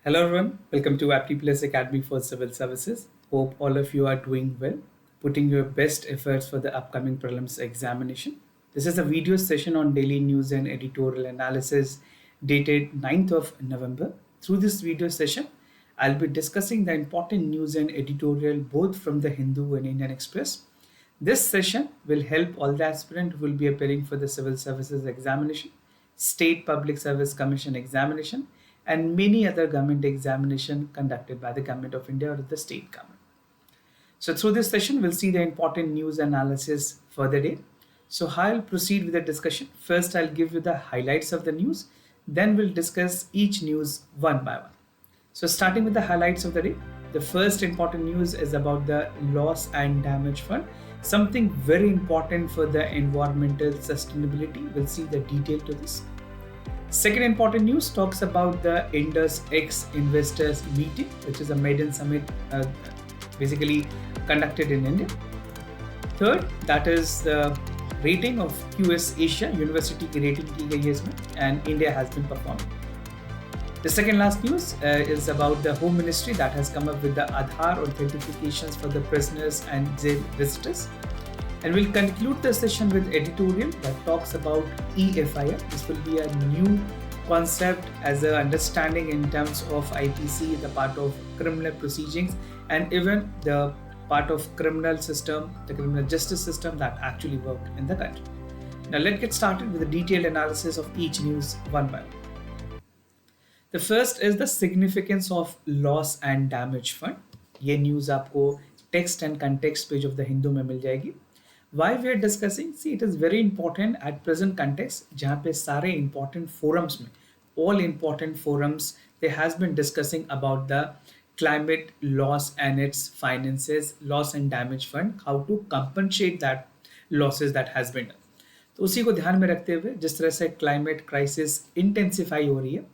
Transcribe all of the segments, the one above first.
Hello everyone, welcome to Apti Plus Academy for Civil Services. Hope all of you are doing well, putting your best efforts for the upcoming prelims examination. This is a video session on daily news and editorial analysis dated 9th of November. Through this video session, I'll be discussing the important news and editorial both from the Hindu and Indian Express. This session will help all the aspirants who will be appearing for the Civil Services examination, State Public Service Commission examination, and many other government examination conducted by the Government of India or the state government. So through this session, we'll see the important news analysis for the day. So I'll proceed with the discussion. First, I'll give you the highlights of the news. Then we'll discuss each news one by one. So starting with the highlights of the day, the first important news is about the loss and damage fund, something very important for the environmental sustainability. We'll see the detail to this. Second important news talks about the Indus X Investors Meeting, which is a maiden summit basically conducted in India. Third, that is the rating of QS Asia, University की rating की गई है इसमें, and India has been performing. The second last news is about the Home Ministry that has come up with the Aadhaar authentications for the prisoners and jail visitors. And we'll conclude the session with editorial that talks about EFIR. This will be a new concept as an understanding in terms of IPC, the part of criminal proceedings, and even the part of criminal system, the criminal justice system that actually work in the country. Now let's get started with a detailed analysis of each news one by one. The first is the significance of loss and damage fund. ये news आपको text and context page of the Hindu में मिल जाएगी. Why we are discussing? See, it is very important at present context, जहाँ पे सारे important forums में, all important forums, there has been discussing about the climate loss and its finances, loss and damage fund, how to compensate that losses that has been done. तो उसी को ध्यान में रखते हुए जिस तरह से climate crisis intensify हो रही है,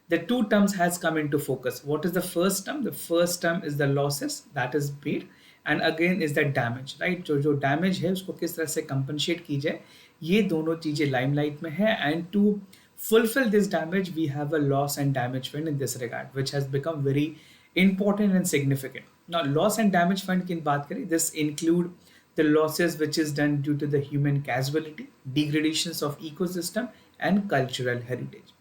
the two terms has come into focus. What is the first term? The first term is the losses that is paid, and again is the damage, right? जो damage है उसको किस तरह से compensate की जाए, ये दोनों चीजें limelight में है. And to fulfill this damage, we have a loss and damage fund in this regard, which has become very important and significant. Now, loss and damage fund की बात करें, this include the losses which is done due to the human casualty, degradations of ecosystem, and cultural heritage.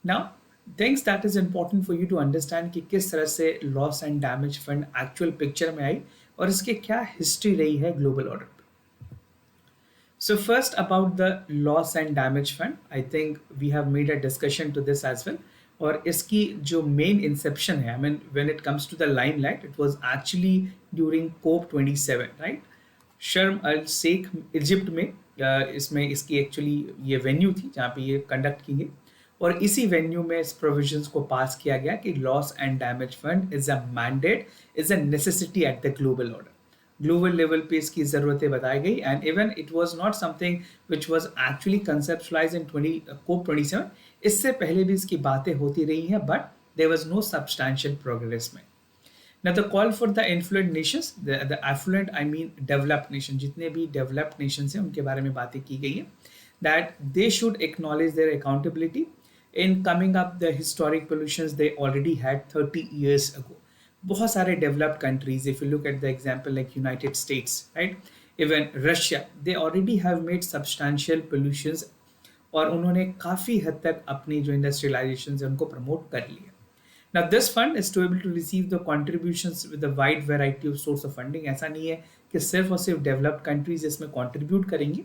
Now, things that is important for you to understand कि किस तरह से loss and damage fund actual picture में आई और इसके क्या history रही है global order पे. So first about the loss and damage fund, I think we have made a discussion to this as well. और इसकी जो main inception है, I mean when it comes to the limelight, it was actually during COP27, right? शर्म अल Sheikh Egypt में इसमें इसकी actually ये venue थी जहाँ पे ये कंडक्ट की गई और इसी वेन्यू में इस प्रोविजंस को पास किया गया कि loss and damage fund is a mandate, is a necessity at the global order. Global level पे इसकी ज़रूरतें बताई गई and even it was not something which was actually conceptualised in COP27. इससे पहले भी इसकी बातें होती रही हैं but there was no substantial progress में. Now the call for the affluent nations, the affluent I mean developed nation, जितने भी developed nations हैं उनके बारे में बातें की गई है that they should acknowledge their accountability in coming up the historic pollutions they already had 30 years ago. बहुत सारे developed countries, if you look at the example like United States, right, even Russia, they already have made substantial pollutions और उन्होंने काफ़ी हद तक अपनी जो industrialization है उनको promote कर लिया. Now this fund is to able to receive the contributions with a wide variety of source of funding. ऐसा नहीं है कि सिर्फ और सिर्फ developed countries इसमें contribute करेंगी.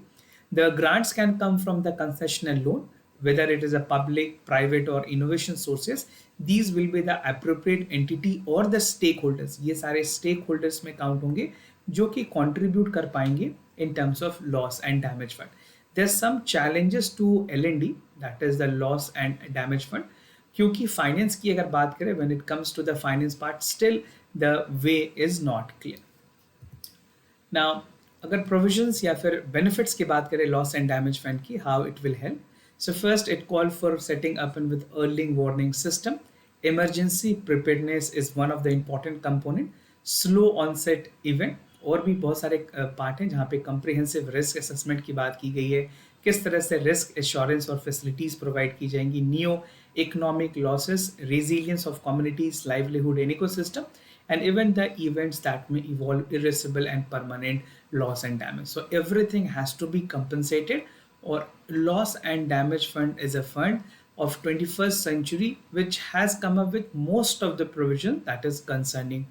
The grants can come from the concessional loan, whether it is a public, private or innovation sources. These will be the appropriate entity or the stakeholders. ये सारे stakeholders में count होंगे जो कि contribute कर पाएंगे in terms of loss and damage fund. There's some challenges to L&D, that is the loss and damage fund. क्योंकि finance की अगर बात करें when it comes to the finance part, still the way is not clear. Now अगर provisions या फिर benefits की बात करें loss and damage fund की, how it will help. So first it called for setting up and with early warning system. Emergency preparedness is one of the important component. Slow onset event, और भी बहुत सारे part हैं जहाँ पे comprehensive risk assessment की बात की गई है, किस तरह से रिस्क एश्योरेंस और फैसिलिटीज प्रोवाइड की जाएंगी, neo economic losses, resilience of communities, livelihood and ecosystem, and even the events that may evolve irreversible and permanent loss and damage. So everything has to be compensated, or loss and damage fund is a fund of 21st century which has come up with most of the provision that is concerning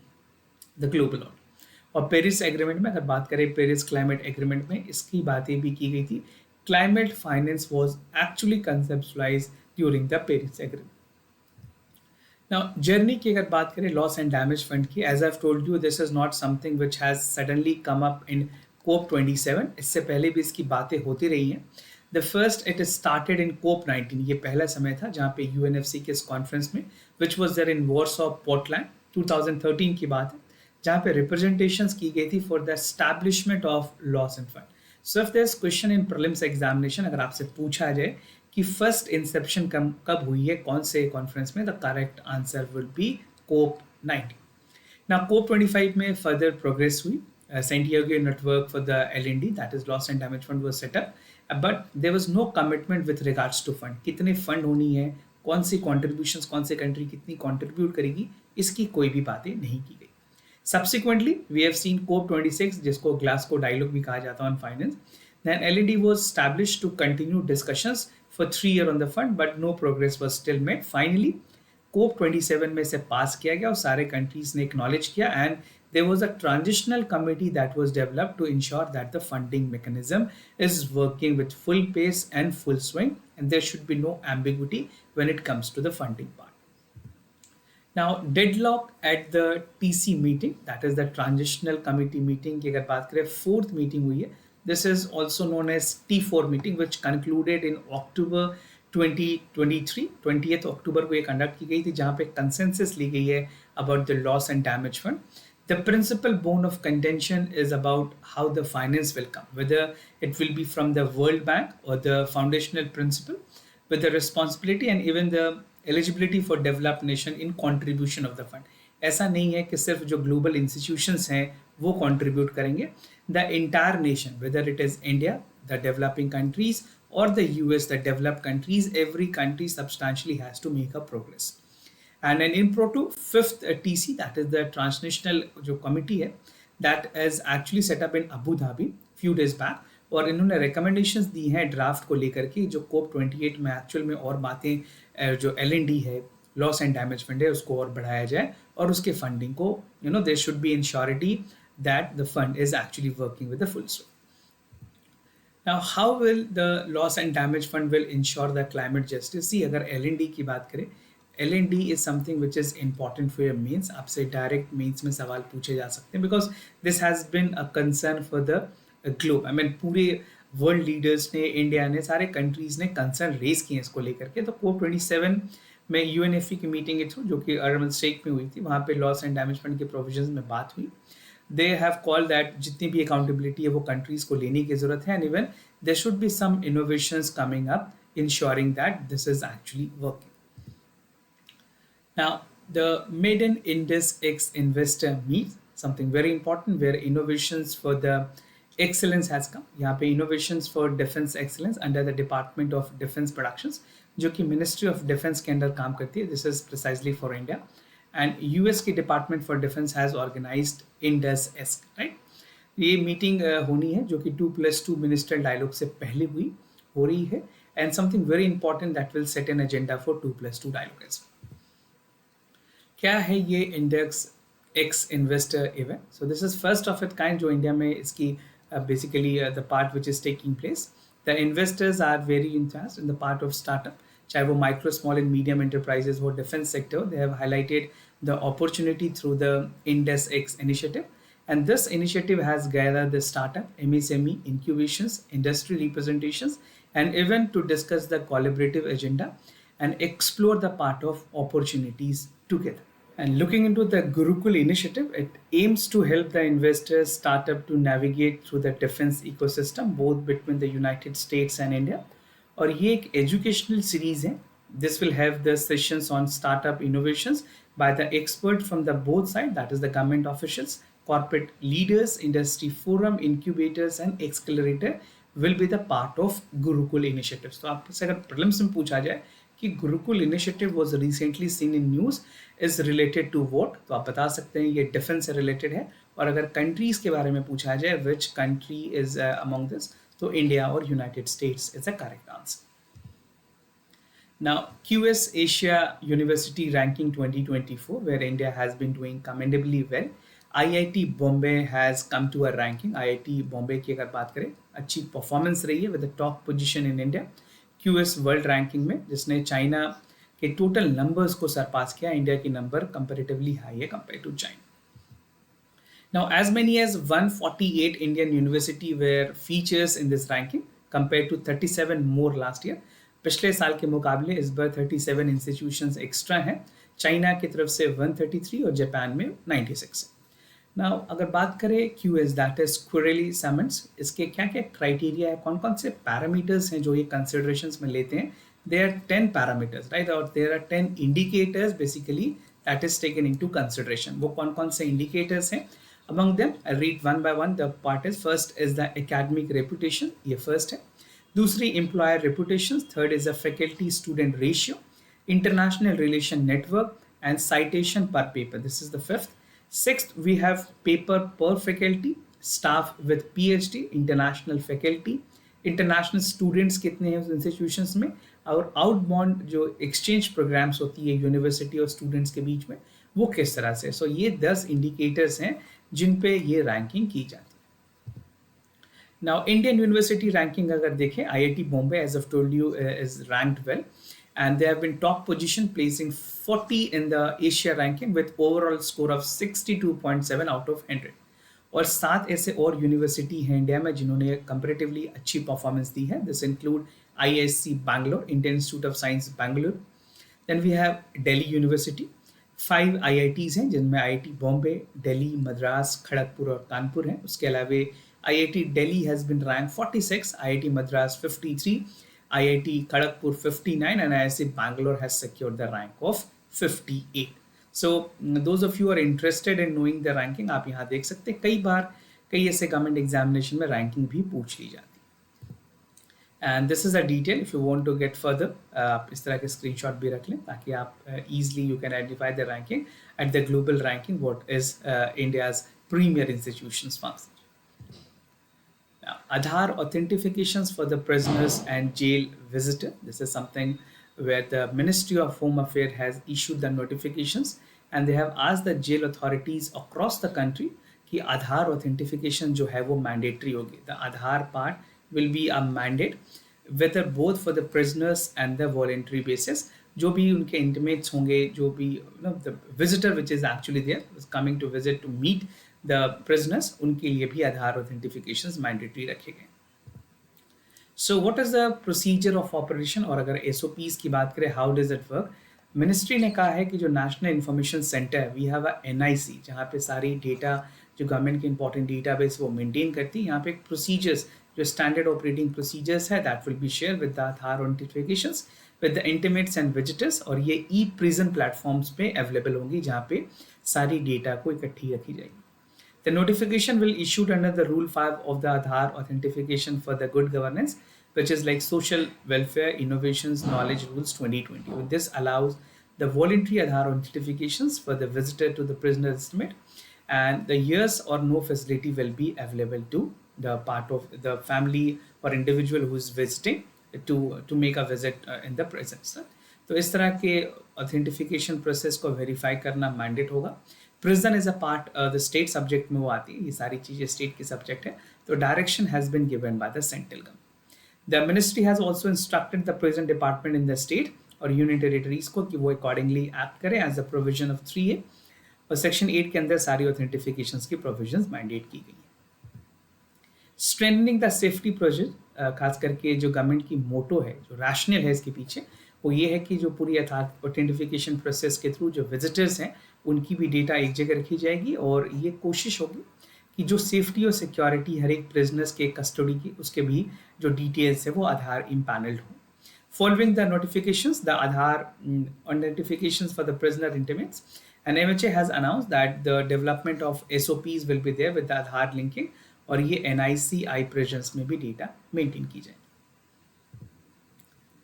the global warming. और Paris agreement में अगर बात करें, Paris climate agreement में इसकी बातें भी की गई थी। Climate finance was actually conceptualised during the Paris agreement. Now journey की अगर बात करें लॉस एंड डैमेज फंड की, as I have told you this is not something which has suddenly come up in COP 27। इससे पहले भी इसकी बातें होती रही हैं। The first it started in COP 19, ये पहला समय था जहाँ पे यूएनएफसी के इस कॉन्फ्रेंस में which was there in Warsaw Portland, 2013 की बात है, जहाँ पे रिप्रेजेंटेशंस की गई थी for the establishment of loss and fund. So if there is question in prelims examination, अगर आपसे पूछा जाए कि फर्स्ट इंसेप्शन कब हुई है, कौन से कॉन्फ्रेंस में, the correct answer will be COP 19। ना कोप 25 में फर्दर प्रोग्रेस हुई। Santiago network for the LND, that is loss and damage fund, was set up, but there was no commitment with regards to fund। कितने fund होनी है, कौन सी contribution, कौन से country कितनी कॉन्ट्रीब्यूट करेगी, इसकी कोई भी बातें नहीं की गई। Subsequently, we have seen COP26, जिसको ग्लासगो डायलॉग भी कहा जाता है on finance. Then LND was established to continue discussions for 3 years on the fund, but no progress was still made. Finally, COP27 में से पास किया गया और सारे कंट्रीज ने एक्नॉलेज किया, and there was a transitional committee that was developed to ensure that the funding mechanism is working with full pace and full swing, and there should be no ambiguity when it comes to the funding part. Now, deadlock at the TC meeting, that is the transitional committee meeting की अगर बात करें, fourth meeting हुई है. This is also known as T4 meeting, which concluded in October 2023, 20th October को ये conduct की गई थी, जहाँ पे consensus ली गई है about the loss and damage fund. The principal bone of contention is about how the finance will come, whether it will be from the World Bank or the foundational principle, with the responsibility and even the eligibility for developed nation in contribution of the fund. ऐसा नहीं है कि सिर्फ जो global institutions हैं वो contribute करेंगे. The entire nation, whether it is India, the developing countries, or the US, the developed countries, every country substantially has to make a progress. And an in pro to fifth TC, that is the transnational जो committee है, that is actually set up in Abu Dhabi few days back, और इन्होंने recommendations दी हैं draft को लेकर के, जो COP 28 में एक्चुअल में और बातें जो LND है, लॉस एंड डैमेज फंड है, उसको और बढ़ाया जाए, और उसके फंडिंग को there should be ensurety that the fund is actually working with the full swing. Now, how will the loss and damage fund will ensure the climate justice? See, अगर LND की बात करें, LND is something which is important for your means. आपसे direct means में सवाल पूछे जा सकते हैं, because this has been a concern for the globe. I mean, पूरे वर्ल्ड लीडर्स ने, इंडिया ने, सारे कंट्रीज ने कंसर्न रेज किए इसको लेकर के। तो COP 27 में UNFE की मीटिंग के थ्रू, जो कि अर्बन स्टेट में हुई थी, वहाँ पे लॉस एंड डैमेज फंड के प्रोविजंस में बात हुई। दे हैव कॉल्ड दैट जितनी भी अकाउंटेबिलिटी है वो कंट्रीज को लेने की जरूरत है, and even there should be some innovations coming up ensuring that this is actually working. Now, the maiden Indus X investor meet, something very important, where innovations for the excellence has come. यहाँ पे innovations for defense excellence under the Department of Defense Productions, जो कि Ministry of Defense के अंदर काम करती है. This is precisely for India. And US की Department for Defense has organized Indus X, right? ये मीटिंग होनी है जो कि 2+2 मिनिस्ट्रियल डायलॉग से पहले हो रही है, and something very important that will set an agenda for 2+2 dialogue as well. क्या है ये index X investor event? So this is first of it kind जो इंडिया में इसकी basically the part which is taking place. The investors are very interest in the part of startup, चाहे वो micro small and medium enterprises हो, defence sector, they have highlighted the opportunity through the index X initiative, and this initiative has gathered the startup, MSME, incubations, industry representations, and even to discuss the collaborative agenda and explore the part of opportunities together. And looking into the Gurukul initiative, it aims to help the investors startup to navigate through the defense ecosystem both between the United States and India. और ये एक educational series है. This will have the sessions on startup innovations by the expert from the both side, that is the government officials, corporate leaders, industry forum, incubators and accelerator will be the part of Gurukul initiatives. तो आपसे अगर prelims में पूछा जाए कि Gurukul initiative was recently seen in news is related to vote, तो आप बता सकते हैं ये डिफेंस से रिलेटेड है। और अगर कंट्रीज के बारे में पूछा जाए which country is among this, तो इंडिया और United states is the correct answer. Now, QS Asia University Ranking 2024, where India has been doing commendably well. IIT Bombay has come to a ranking. IIT Bombay की अगर बात करें, अच्छी performance रही है with the top position in India QS world ranking में, जिसने China के टोटल नंबर्स को सरपास किया। इंडिया की नंबर कंपेरेटिवली हाई है compare to China. Now, as many as 148 Indian university were features in this ranking compared to 37 more last year. पिछले साल के मुकाबले इस बार 37 इंस्टीट्यूशंस एक्स्ट्रा हैं। चाइना की तरफ से 133 और जापान में 96 है। नाउ अगर बात करें क्यूएस दैट इज क्वेरली समन्स, इसके क्या क्या क्राइटेरिया है, कौन कौन से पैरामीटर्स हैं जो ये कंसिडरेशंस में लेते हैं। देयर आर 10 पैरामीटर्स राइट, और there are 10 indicators basically that is taken into consideration. वो कौन कौन से इंडिकेटर्स हैं? Among them, I'll read one by one. The part is first is the academic reputation, ये first है। दूसरी employer reputations, third is the faculty student ratio, international relation network and citation per paper. This is the fifth. Sixth, we have paper per faculty, staff with PhD, international faculty, international students कितने हैं उस institutions में, और outbound जो exchange programmes होती है university और students के बीच में, वो किस तरह से। सो ये 10 इंडिकेटर्स हैं जिन पे ये रैंकिंग की जाती है। नाउ इंडियन यूनिवर्सिटी रैंकिंग अगर देखें, IIT Bombay as of told you is ranked well and they have been top position, placing 40 in the Asia ranking with overall score of 62.7 out of 100। और 7 ऐसे और यूनिवर्सिटी हैं India में जिन्होंने comparatively अच्छी performance दी है। This include IISc Bangalore, Indian Institute of Science Bangalore, then we have Delhi university. 5 IITs हैं जिनमें आईआईटी बॉम्बे, दिल्ली, मद्रास, खड़गपुर और कानपुर हैं। उसके अलावा IIT Delhi has been rank 46, IIT Madras 53, IIT Kharagpur 59 and IIT Bangalore has secured the rank of 58. So those of you are interested in knowing the ranking, आप यहाँ देख सकते हैं कई बार कई ऐसे गवर्नमेंट एग्जामिनेशन में रैंकिंग भी पूछ ली जाती है। And this is a detail, if you want to get further आप इस तरह के स्क्रीनशॉट भी रख लें ताकि आप easily you can identify the ranking eight the global ranking what is India's premier institutions function. Aadhaar authentications for the prisoners and jail visitor. This is something where the Ministry of Home Affairs has issued the notifications and they have asked the jail authorities across the country कि Aadhaar authentication जो है वो mandatory होगी। The Aadhaar part will be a mandate whether both for the prisoners and the voluntary basis। जो भी उनके intimates होंगे, जो भी the visitor which is actually there is coming to visit to meet the prisoners, उनके लिए भी आधार authentications mandatory रखे गए। So what is the procedure of operation, और अगर SOPs की बात करें how does it work, ministry ने कहा है कि जो नेशनल इंफॉर्मेशन सेंटर है वी हैव अ NIC जहाँ पे सारी डेटा जो गवर्नमेंट के इंपॉर्टेंट डेटाबेस वो मेंटेन करती है। यहाँ पे एक प्रोसीजर्स जो स्टैंडर्ड ऑपरेटिंग प्रोसीजर्स है that will be share with the Aadhaar authentifications with the intimates and visitors, और ये ई प्रिजन प्लेटफॉर्म्स पे अवेलेबल होंगी जहाँ पे सारी डेटा को इकट्ठी रखी जाएगी। The notification will issued under the Rule 5 of the Aadhaar Authentication for the Good Governance, which is like Social Welfare Innovations Knowledge Rules 2020. This allows the voluntary Aadhaar authentications for the visitor to the prisoner estimate, and the yes or no facility will be available to the part of the family or individual who is visiting to make a visit in the presence। तो इस तरह के authentication process को verify करना mandate होगा। Prison is a part the state subject में वो आती है, ये सारी चीज़ें स्टेट की सब्जेक्ट है। तो direction has been given by the central government. The ministry has also instructed the prison department in the state और यूनियन टेरिटरीज को कि वो अकॉर्डिंगली एक्ट करें as the provision of 3A और सेक्शन 8 के अंदर सारी ऑथेंटिफिकेशंस की प्रोविजंस मैंडेट की गई है। स्ट्रेंथनिंग द सेफ्टी प्रोजेक्ट, खास करके जो गवर्नमेंट की मोटो है, जो रैशनल है इसके पीछे, वो ये है कि जो पूरी ऑथेंटिफिकेशन प्रोसेस के थ्रू जो विजिटर्स हैं उनकी भी डेटा एक जगह रखी जाएगी और ये कोशिश होगी कि जो सेफ्टी और सिक्योरिटी हर एक प्रिजनर्स के कस्टडी की उसके भी जो डिटेल्स है वो आधार इम्पैनल्ड हो। Following the notifications, the Aadhaar identifications for the prisoner intimates, and MHA has announced that the development of SOPs will be there with the Aadhaar linking और ये NIC I prisons में भी data maintain की जाए।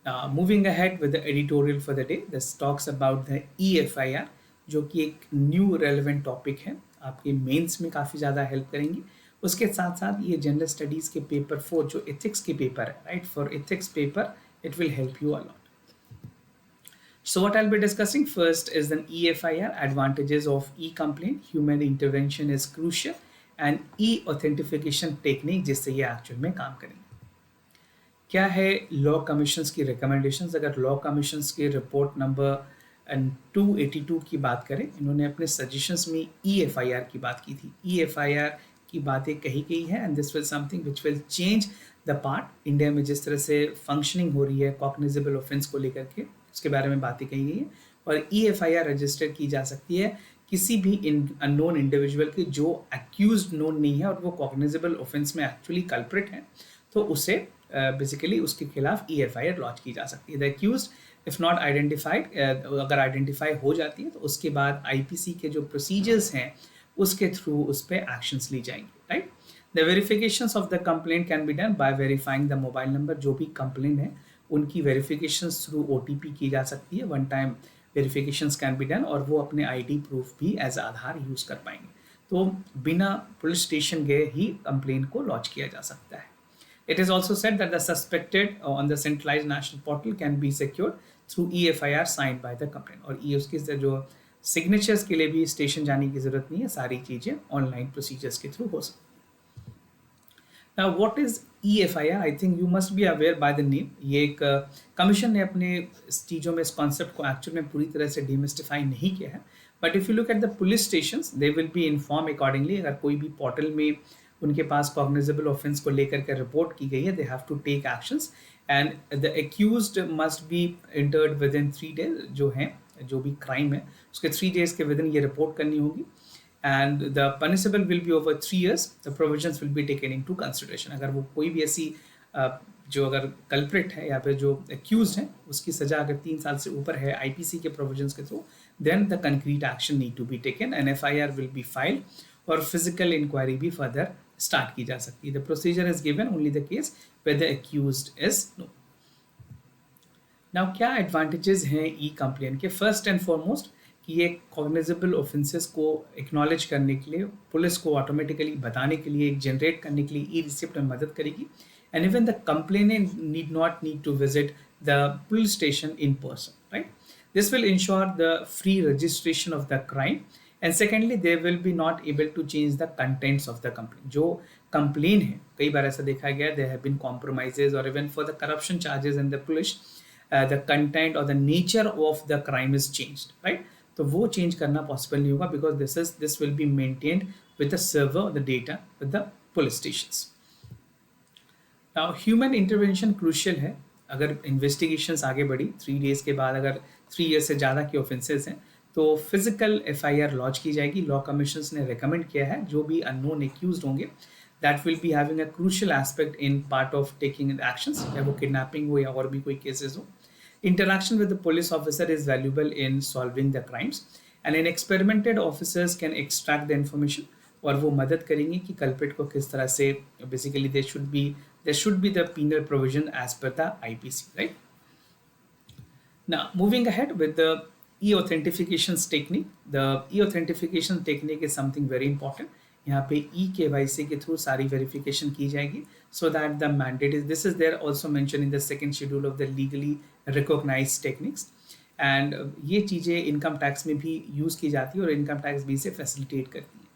Moving ahead with the editorial for the day, this talks about the EFIR, जो कि एक new relevant topic है, आपके मेंस में काफ़ी ज़्यादा हेल्प करेंगी. उसके साथ साथ ये जनरल स्टडीज़ के पेपर 4 जो एथिक्स के पेपर है, right, for ethics paper it will help you a lot. So what I'll be discussing first is the EFIR, advantages of e-complaint, human intervention is crucial, and e-authentication technique जिससे ये actual में काम करेंगे. क्या है law commissions की recommendations. अगर law commissions की रिपोर्ट नंबर 282 की बात करें, इन्होंने अपने सजेशंस में EFIR की बात की थी. EFIR की बातें कही गई है and this will something which will change the part. India में जिस तरह से फंक्शनिंग हो रही है कॉग्निजेबल ऑफेंस को लेकर के, उसके बारे में बातें कही गई है. और EFIR रजिस्टर की जा सकती है किसी भी अननोन इंडिविजुअल की जो एक्यूज्ड नोन नहीं है और वो कॉग्निजेबल ऑफेंस में एक्चुअली कल्प्रिट है, तो उसे बेसिकली उसके खिलाफ EFIR लॉन्च की जा सकती है. The accused if not identified, अगर आइडेंटिफाई हो जाती है तो उसके बाद IPC के जो प्रोसीजर्स हैं उसके थ्रू उस पर एक्शंस ली जाएंगी, right. The verifications of the complaint can be done by verifying the mobile number. जो भी कंप्लेंट है उनकी वेरिफिकेशंस थ्रू OTP की जा सकती है. One time verifications can be done और वो अपने ID प्रूफ भी एज आधार यूज़ कर पाएंगे. तो बिना पुलिस स्टेशन गए ही कंप्लेंट को लॉन्च किया जा सकता है. It is also said that the suspected on the centralized national portal can be secured through EFIR signed by the complainant. और ये उसके जो सिग्नेचर्स के लिए भी स्टेशन जाने की जरूरत नहीं है, सारी चीजें ऑनलाइन प्रोसीजर्स के थ्रू हो सकती है. Now what is EFIR? I think you must be aware by the name. ये एक कमीशन ने अपने चीज़ों में इस कॉन्सेप्ट को एक्चुअल में पूरी तरह से डिमिस्टिफाई नहीं किया है. But if you look at the police station, they will be inform accordingly. अगर कोई भी पोर्टल में उनके पास कॉग्निजेबल ऑफेंस को लेकर के रिपोर्ट की गई है, they have to take actions and the accused must be entered with in 3 days. जो है जो भी क्राइम है उसके 3 days के विद इन ये रिपोर्ट करनी होगी. And the punishable will be over 3 years. The provisions will be taken into consideration. अगर वो कोई भी ऐसी जो अगर कल्प्रिट है या फिर जो एक्यूज है उसकी सजा अगर 3 साल से ऊपर है IPC के प्रोविजंस के through, then the concrete action need to be taken and FIR will be filed और फिजिकल इंक्वायरी भी फर्दर स्टार्ट की जा सकती है. The procedure is given only the case where the accused is known. Now क्या advantages हैं e complaint के? First and foremost कि ये कॉग्निजेबल ऑफेंसेस को एक्नॉलेज करने के लिए, पुलिस को ऑटोमेटिकली बताने के लिए, जनरेट करने के लिए ई-रिसिप्ट में मदद करेगी. And even the complainant need to visit the police station in person, right. This will ensure the free registration of the crime. And secondly they will be not able to change the contents of the complain. जो complain है, कई बार ऐसा देखा गया, there have been compromises और even for the corruption charges in the police the content और the nature of the crime is changed, right. तो वो चेंज करना पॉसिबल नहीं होगा because this will be maintained with the server the data with the police stations. Now human intervention crucial है. अगर investigations आगे बढ़ी 3 days के बाद, अगर 3 years से ज़्यादा की ऑफेंसेस हैं, तो फिजिकल FIR लॉन्च की जाएगी. लॉ कमीशंस ने रिकमेंड किया है जो भी अननोन एक्यूज्ड होंगे, that will be having a crucial aspect in part of taking actions, चाहे वो किडनैपिंग हो या और भी कोई केसेस हो. Interaction with the police officer is valuable in solving the crimes and an experimented officers can extract the information और वो मदद करेंगे कि कल्प्रिट को किस तरह से basically there should be the penal provision as per the IPC, right. Now moving ahead with the e-authentication technique. The e-authentication technique is something very important. यहाँ पे e-KYC के थ्रू सारी वेरिफिकेशन की जाएगी so that the mandate is, this is there also mentioned in the second schedule of the legally recognized techniques. and ये चीज़ें income tax में भी यूज़ की जाती है और इनकम टैक्स भी इसे फैसिलिटेट करती है.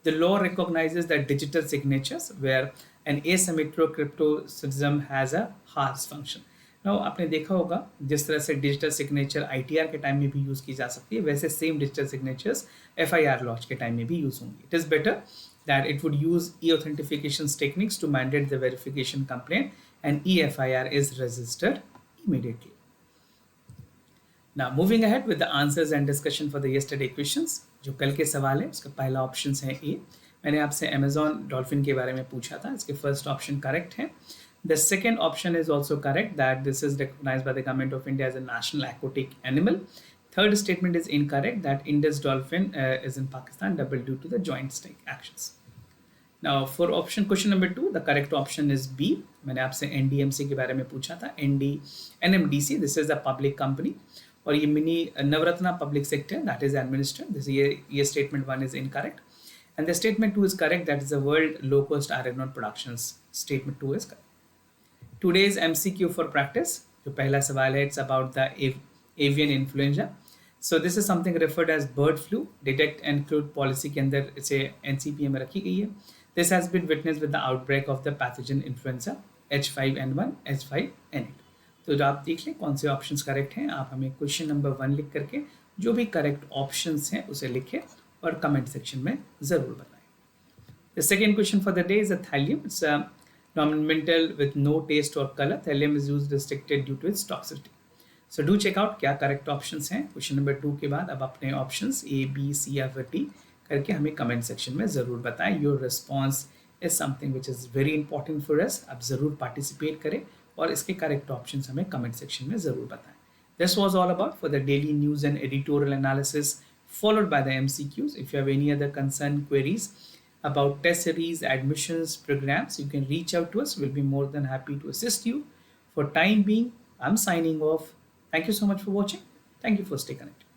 The law recognizes that digital signatures where an asymmetric cryptosystem has a hash function. Now आपने देखा होगा जिस तरह से डिजिटल सिग्नेचर ITR के टाइम में भी यूज़ की जा सकती है, वैसे same digital signatures FIR launch के टाइम में भी यूज़ होंगी. It is better that it would use e-authentication techniques to mandate the verification complaint and EFIR is registered immediately. Now moving ahead with the answers and discussion for the yesterday questions. जो कल के सवाल है उसका पहला option है A. मैंने आपसे अमेजॉन डॉल्फिन के बारे में पूछा था, इसके फर्स्ट ऑप्शन करेक्ट है. The second option is also correct that this is recognized by the government of India as a national aquatic animal. Third statement is incorrect that Indus dolphin is in Pakistan double due to the joint strike actions. Now for option question number 2, the correct option is B. मैंने आपसे NDMC के बारे में पूछा था. NMDC, this is a public company. और ये mini Navratna public sector that is administered. This ये statement 1 is incorrect. And the statement 2 is correct, that is the world low cost iron ore productions. Statement 2 is correct. Today's MCQ for practice, जो पहला सवाल है, it's about the avian influenza. So this is something referred as bird flu. Detect and cure policy के अंदर इसे NCP में रखी गई है. This has been witnessed with the outbreak of the pathogen influenza H5N1, H5N8. तो जो आप देख लें कौन से ऑप्शंस करेक्ट हैं, आप हमें क्वेश्चन नंबर 1 लिख करके जो भी करेक्ट ऑप्शंस हैं उसे लिखें और कमेंट सेक्शन में ज़रूर बताएं. The second question for the day is a thallium. It's a nominal with no taste or color. Thallium is used restricted due to its toxicity. So do check out क्या correct options हैं. Question number 2 के बाद अब अपने options A, B, C या फिर D करके हमें कमेंट सेक्शन में ज़रूर बताएं. Your response is something which is very important for us. आप ज़रूर पार्टिसिपेट करें और इसके करेक्ट ऑप्शंस हमें कमेंट सेक्शन में ज़रूर बताएं. This was all about for the daily news and editorial analysis followed by the MCQs. If you have any other concern, queries about test series, admissions, programs, you can reach out to us. We'll be more than happy to assist you. For time being, I'm signing off. Thank you so much for watching. Thank you for staying connected.